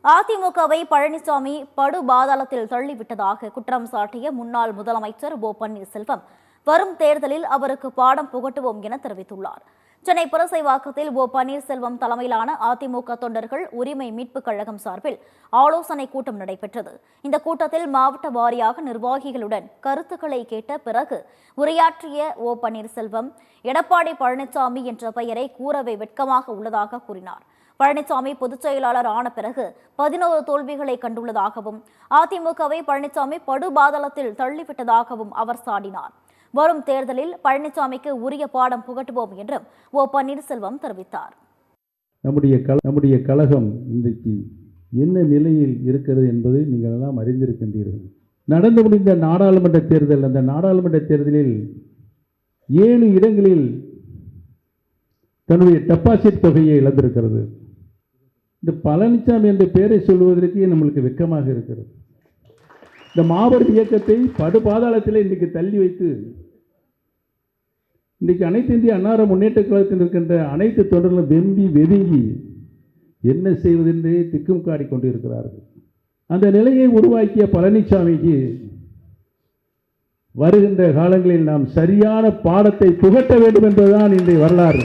அதிமுகவை பழனிசாமி படுபாதாளத்தில் தள்ளிவிட்டதாக குற்றம் சாட்டிய முன்னாள் முதலமைச்சர் ஓ பன்னீர்செல்வம் வரும் தேர்தலில் அவருக்கு பாடம் புகட்டுவோம் என தெரிவித்துள்ளார். சென்னை புரசைவாக்கத்தில் ஓ பன்னீர்செல்வம் தலைமையிலான அதிமுக தொண்டர்கள் உரிமை மீட்புக் கழகம் சார்பில் ஆலோசனை கூட்டம் நடைபெற்றது. இந்த கூட்டத்தில் மாவட்ட வாரியாக நிர்வாகிகளுடன் கருத்துக்களை கேட்ட பிறகு உரையாற்றிய ஓ பன்னீர்செல்வம், எடப்பாடி பழனிசாமி என்ற பெயரை கூறவே வெட்கமாக உள்ளதாக கூறினார். பழனிசாமி பொதுச் செயலாளர் ஆன பிறகு 11 தோல்விகளை கண்டுள்ளதாகவும் அதிமுகவை பழனிசாமி படுபாதாளத்தில் தள்ளிவிட்டதாகவும் அவர் சாடினார். வரும் தேர்தலில் பழனிசாமிக்கு உரிய பாடம் புகட்டுவோம் என்றும் ஓ பன்னீர்செல்வம் தெரிவித்தார். நம்முடைய கழகம் இன்றைக்கு என்ன நிலையில் இருக்கிறது என்பது நீங்கள் எல்லாம் அறிந்திருக்கின்றீர்கள். நடந்து முடிந்த நாடாளுமன்ற தேர்தல், அந்த நாடாளுமன்ற தேர்தலில் 7 இடங்களில் தன்னுடைய டெபாசிட் தொகையை இழந்திருக்கிறது. இந்த பழனிசாமி என்ற பெயரை சொல்வதற்கு நம்மளுக்கு வெட்கமாக இருக்கிறது. இந்த மாபெரும் இயக்கத்தை படுபாதாளத்தில் இன்றைக்கு தள்ளி வைத்து இன்றைக்கு அனைத்து இந்திய அன்னார முன்னேற்ற கழகத்தில் இருக்கின்ற அனைத்து தொண்டர்களும் வெம்பி வெதுங்கி என்ன செய்வதென்றே திக்கும் காடி கொண்டிருக்கிறார்கள். அந்த நிலையை உருவாக்கிய பழனிசாமிக்கு வருகின்ற காலங்களில் நாம் சரியான பாடத்தை புகட்ட வேண்டும் என்பதுதான் இன்றைய வரலாறு.